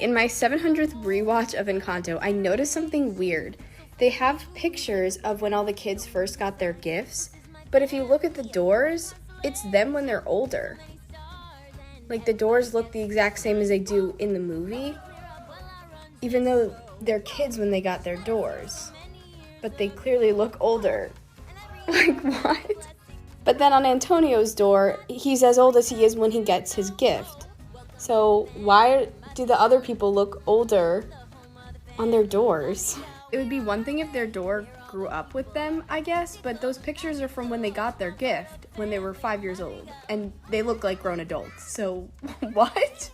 In my 700th rewatch of Encanto, I noticed something weird. They have pictures of when all the kids first got their gifts, but if you look at the doors, it's them when they're older. Like, the doors look the exact same as they do in the movie, even though they're kids when they got their doors. But they clearly look older. Like, what? But then on Antonio's door, he's as old as he is when he gets his gift. So why do the other people look older on their doors? It would be one thing if their door grew up with them, I guess, but those pictures are from when they got their gift, when they were 5 years old, and they look like grown adults, so what?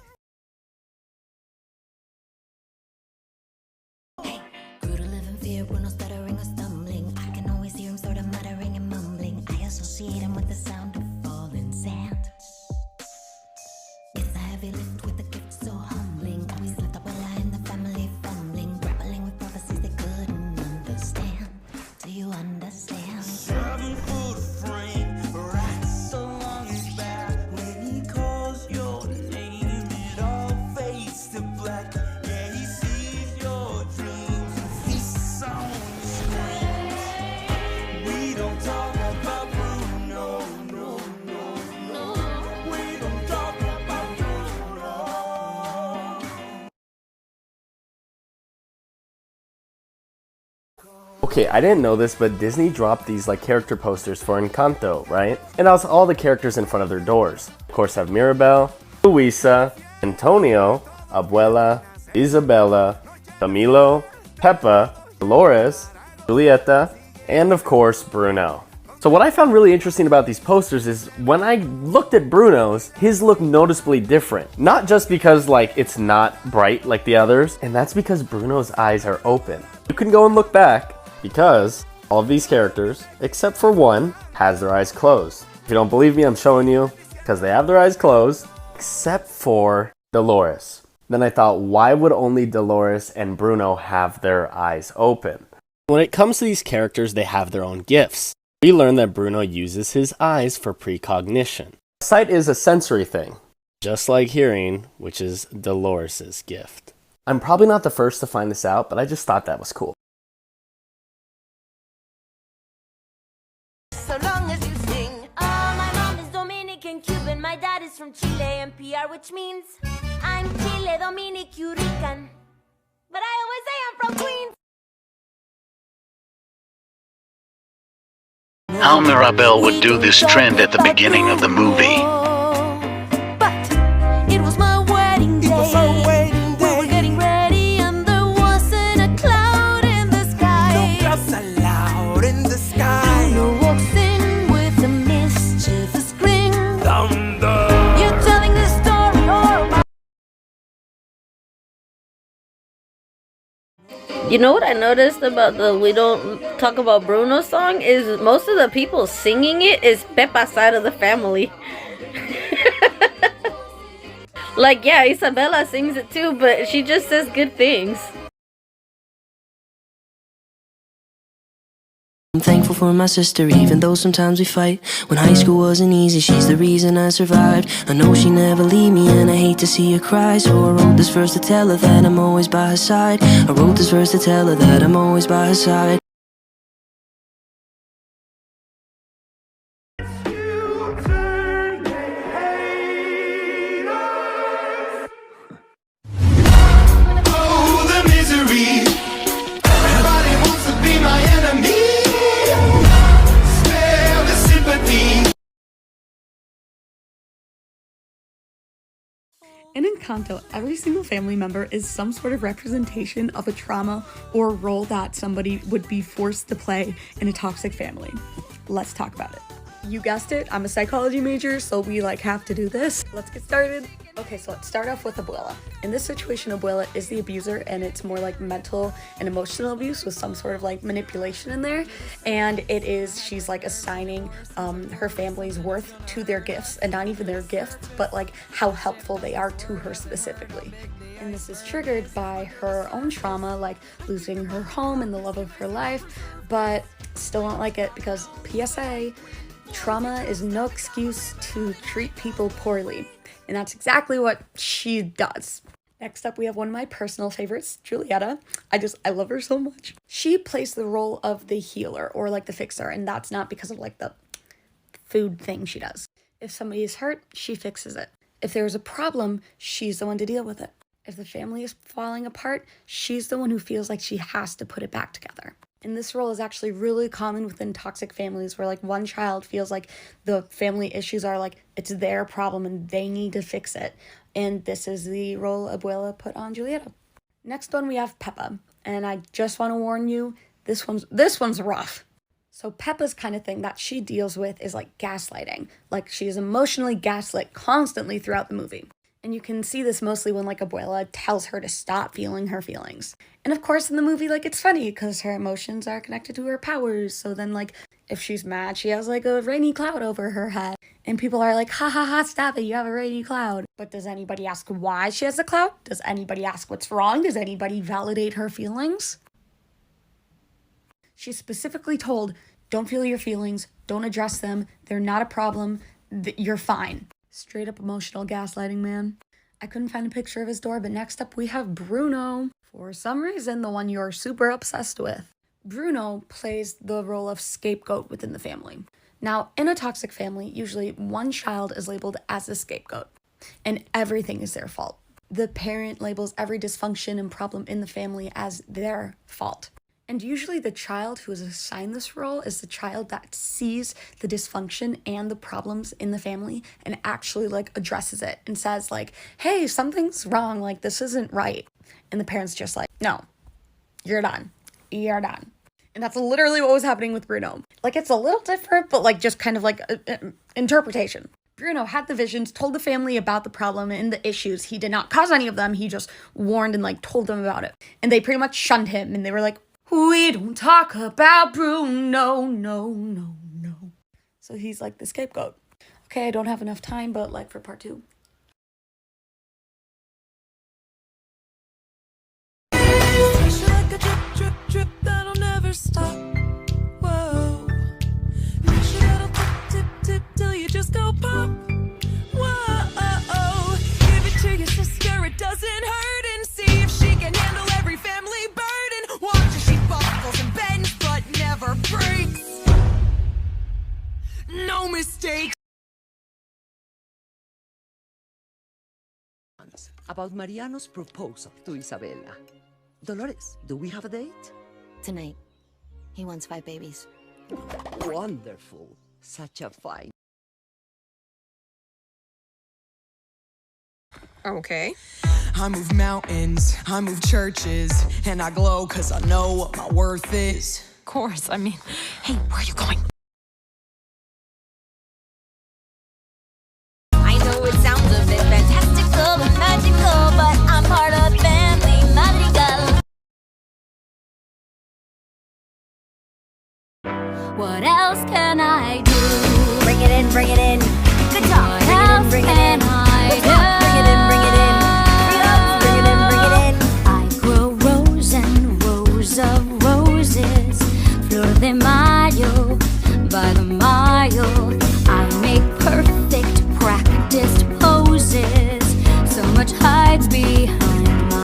Grew to live in fear, with no stuttering or stumbling. I can always hear him sort of muttering and mumbling. I associate him with the sound of falling sand. It's a heavy lift with a gift so humbling. Always left Abuela in the family fumbling, grappling with prophecies they couldn't understand. Do you understand? 7 foot frame, racks along his back. When he calls your name, it all fades to black. Yeah, he sees your dreams, he sounds screams. We don't talk about Bruno, no, no, no. We don't talk about Bruno. Okay, I didn't know this, but Disney dropped these like character posters for Encanto, right? And also all the characters in front of their doors. Of course, have Mirabel, Luisa, Antonio, Abuela, Isabella, Camilo, Peppa, Dolores, Julieta, and of course, Bruno. So what I found really interesting about these posters is when I looked at Bruno's, his looked noticeably different. Not just because like it's not bright like the others, and that's because Bruno's eyes are open. You can go and look back because all of these characters, except for one, has their eyes closed. If you don't believe me, I'm showing you because they have their eyes closed, except for Dolores. Then I thought, why would only Dolores and Bruno have their eyes open? When it comes to these characters, they have their own gifts. We learn that Bruno uses his eyes for precognition. Sight is a sensory thing, just like hearing, which is Dolores' gift. I'm probably not the first to find this out, but I just thought that was cool. So long as you sing. My mom is Dominican, Cuban. My dad is from Chile and PR, which means I'm Chile, Dominic, Rican. But I always say I'm from Queens. How Mirabel would do this trend at the beginning of the movie. But it was my wedding day. We were getting ready and there wasn't a cloud in the sky. No clouds allowed in the sky. Bruno walks in with a mischievous grin. Thunder. You're telling this story or You know what I noticed about the We Don't Talk About Bruno song is most of the people singing it is Pepa's side of the family. Like, yeah, Isabella sings it too, but she just says good things. I'm thankful for my sister, even though sometimes we fight. When high school wasn't easy, she's the reason I survived. I know she never leave me and I hate to see her cry. So I wrote this verse to tell her that I'm always by her side. I wrote this verse to tell her that I'm always by her side. Oh, the misery. Everybody wants to be my enemy. Spare the sympathy. In Encanto, every single family member is some sort of representation of a trauma or role that somebody would be forced to play in a toxic family. Let's talk about it. You guessed it, I'm a psychology major, so we have to do this. Let's get started. Okay, so let's start off with Abuela. In this situation, Abuela is the abuser, and it's more like mental and emotional abuse with some sort of manipulation in there. And she's assigning her family's worth to their gifts, and not even their gifts, but how helpful they are to her specifically. And this is triggered by her own trauma, like losing her home and the love of her life, but still don't like it because PSA, trauma is no excuse to treat people poorly. And that's exactly what she does. Next up, we have one of my personal favorites, Julieta. I love her so much. She plays the role of the healer or like the fixer, and that's not because of like the food thing she does. If somebody is hurt, she fixes it. If there's a problem, she's the one to deal with it. If the family is falling apart, she's the one who feels like she has to put it back together. And this role is actually really common within toxic families where like one child feels like the family issues are like it's their problem and they need to fix it. And this is the role Abuela put on Julieta. Next one we have Peppa. And I just want to warn you, this one's rough. So Peppa's kind of thing that she deals with is like gaslighting. Like she is emotionally gaslit constantly throughout the movie. And you can see this mostly when like Abuela tells her to stop feeling her feelings. And of course in the movie, like it's funny because her emotions are connected to her powers. So then like if she's mad, she has like a rainy cloud over her head. And people are like, ha ha ha, stop it, you have a rainy cloud. But does anybody ask why she has a cloud? Does anybody ask what's wrong? Does anybody validate her feelings? She's specifically told, don't feel your feelings, don't address them, they're not a problem, you're fine. Straight up emotional gaslighting, man. I couldn't find a picture of his door, but next up we have Bruno. For some reason, the one you're super obsessed with. Bruno plays the role of scapegoat within the family. Now, in a toxic family, usually one child is labeled as the scapegoat, and everything is their fault. The parent labels every dysfunction and problem in the family as their fault. And usually the child who is assigned this role is the child that sees the dysfunction and the problems in the family and actually like addresses it and says like, hey, something's wrong, like this isn't right. And the parent's just like, no, you're done. You're done. And that's literally what was happening with Bruno. Like it's a little different, but like just kind of like interpretation. Bruno had the visions, told the family about the problem and the issues. He did not cause any of them. He just warned and like told them about it. And they pretty much shunned him and they were like, we don't talk about Bruno, no. So he's like the scapegoat. Okay, I don't have enough time, but like for part 2. Like a drip, drip, that'll never stop. Whoa. Pressure that'll tip, till you just go pop. Whoa. Give it to your sister, it doesn't hurt, and see if she can handle every family burden. Watch her, she buckles and bends, but never breaks. No mistakes. About Mariano's proposal to Isabella. Dolores, do we have a date? Tonight. He wants 5 babies. Wonderful. Such a fine. Okay. I move mountains, I move churches, and I glow cause I know what my worth is. Of course. I mean, hey, where are you going? I know it sounds a bit fantastical and magical, but I'm part of family Madrigal. What else can I do? Bring it in, bring it in. Guitar, what else bring it in, bring it in. Bring it in, bring it in. Bring it in, bring it in. I grow rows and rows of roses. Flor de Mayo, by the mile. I make perfect practiced poses. So much hides behind my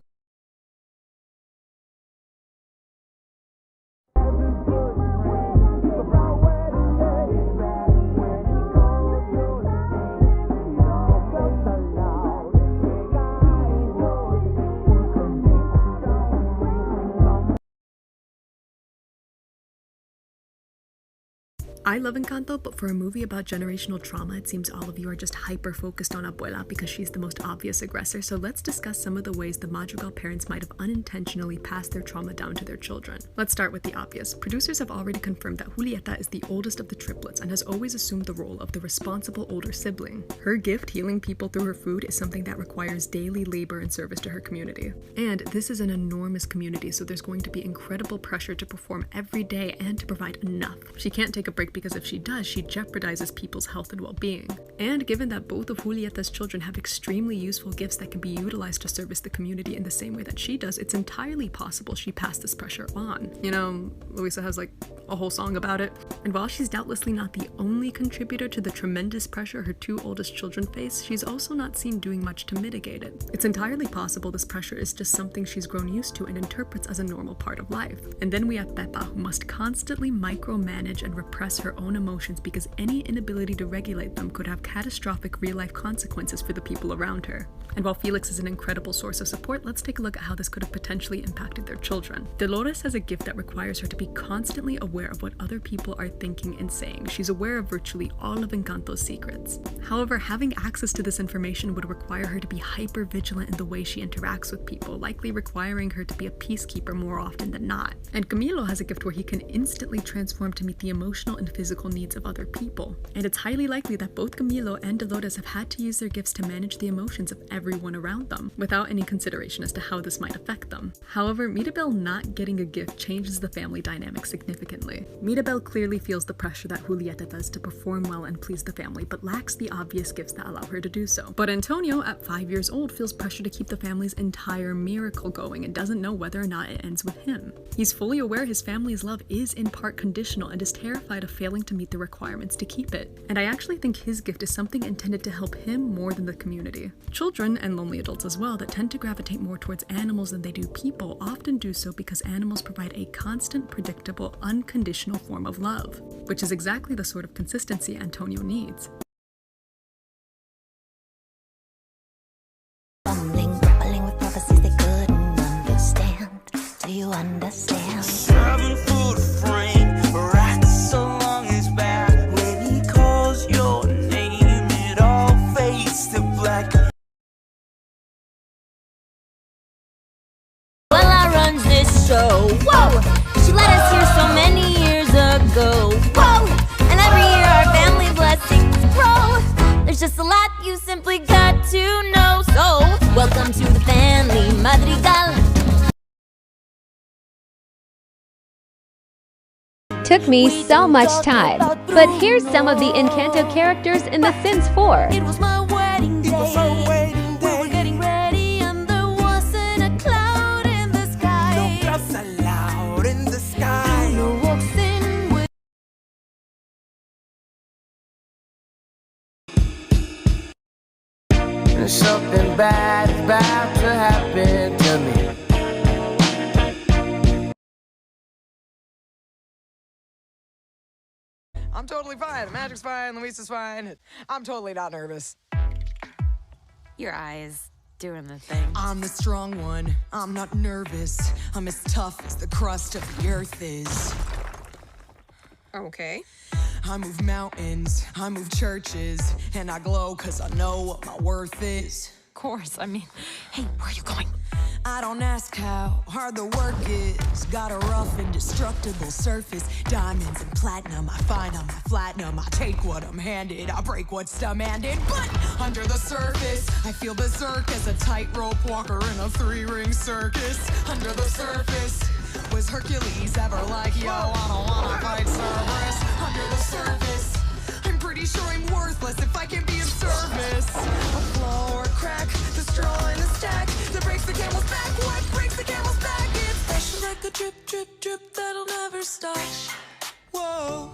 I love Encanto, but for a movie about generational trauma, it seems all of you are just hyper-focused on Abuela because she's the most obvious aggressor, so let's discuss some of the ways the Madrigal parents might have unintentionally passed their trauma down to their children. Let's start with the obvious. Producers have already confirmed that Julieta is the oldest of the triplets and has always assumed the role of the responsible older sibling. Her gift, healing people through her food, is something that requires daily labor and service to her community. And this is an enormous community, so there's going to be incredible pressure to perform every day and to provide enough. She can't take a break avoid because if she does, she jeopardizes people's health and well-being. And given that both of Julieta's children have extremely useful gifts that can be utilized to service the community in the same way that she does, it's entirely possible she passed this pressure on. You know, Luisa has like a whole song about it. And while she's doubtlessly not the only contributor to the tremendous pressure her two oldest children face, she's also not seen doing much to mitigate it. It's entirely possible this pressure is just something she's grown used to and interprets as a normal part of life. And then we have Pepa, who must constantly micromanage and repress her own emotions because any inability to regulate them could have catastrophic real-life consequences for the people around her. And while Felix is an incredible source of support, let's take a look at how this could have potentially impacted their children. Dolores has a gift that requires her to be constantly aware of what other people are thinking and saying. She's aware of virtually all of Encanto's secrets. However, having access to this information would require her to be hyper-vigilant in the way she interacts with people, likely requiring her to be a peacekeeper more often than not. And Camilo has a gift where he can instantly transform to meet the emotional and physical needs of other people. And it's highly likely that both Camilo and Dolores have had to use their gifts to manage the emotions of everyone around them, without any consideration as to how this might affect them. However, Mirabel not getting a gift changes the family dynamic significantly. Mirabel clearly feels the pressure that Julieta does to perform well and please the family, but lacks the obvious gifts that allow her to do so. But Antonio, at 5 years old, feels pressure to keep the family's entire miracle going and doesn't know whether or not it ends with him. He's fully aware his family's love is in part conditional and is terrified of failing to meet the requirements to keep it. And I actually think his gift is something intended to help him more than the community. Children, and lonely adults as well, that tend to gravitate more towards animals than they do people often do so because animals provide a constant, predictable, unconditional form of love, which is exactly the sort of consistency Antonio needs. Grappling with prophecies they couldn't understand. Do you understand? 7-foot frame, rats along his back. When he calls your name, it all fades to black. Well, I runs this show. Whoa! She let us here so many years ago. Whoa! And every year our family blessings grow. There's just a lot you simply got to know. So, welcome to the family Madrigal. Took me so much time, but here's some of the Encanto characters in The Sims 4. It was my wedding day. We were getting ready and there wasn't a cloud in the sky. No clouds allowed in the sky. No walks in with something bad is about to happen to me. I'm totally fine. Magic's fine. Luisa's fine. I'm totally not nervous. Your eyes doing the thing. I'm the strong one. I'm not nervous. I'm as tough as the crust of the earth is. Okay. I move mountains. I move churches. And I glow because I know what my worth is. Of course. I mean, hey, where are you going? I don't ask how hard the work is. Got a rough, indestructible surface. Diamonds and platinum, I find them, I flatten them. I take what I'm handed, I break what's demanded. But under the surface, I feel berserk as a tightrope walker in a 3-ring circus. Under the surface, was Hercules ever like, yo, I don't wanna fight Cerberus? Under the surface, I'm pretty sure I'm worthless if I can be of service. A flaw or a crack, the straw in the stack that breaks the camel's back. What breaks the camel's back? It's pressure like a drip, drip, drip that'll never stop. Whoa.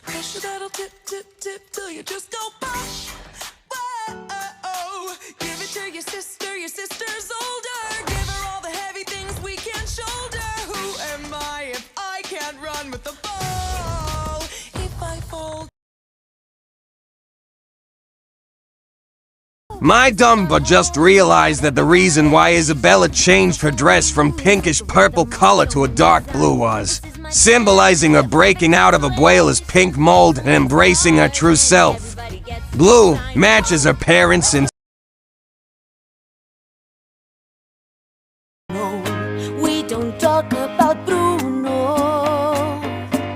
Pressure that'll dip, dip, dip till you just go pop. Whoa. Give it to your sister's older. Give her all the heavy things we can't shoulder. Who am I if I can't run with the ball? If I fold. My dumb but just realized that the reason why Isabella changed her dress from pinkish purple color to a dark blue was symbolizing her breaking out of Abuela's pink mold and embracing her true self. Blue matches her parents and we don't talk about Bruno,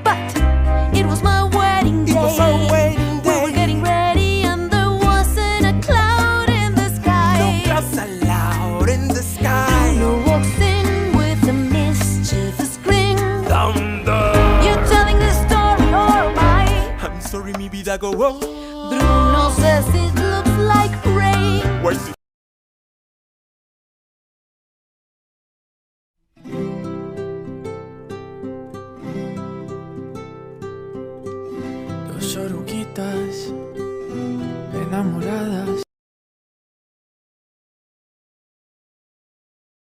but it was my wedding day. We were getting ready and there wasn't a cloud in the sky. No clouds allowed in the sky. Bruno walks in with a mischievous grin. Thunder. You're telling this story or am like a rose. Bruno says it looks like rain. Wait. Dos oruguitas enamoradas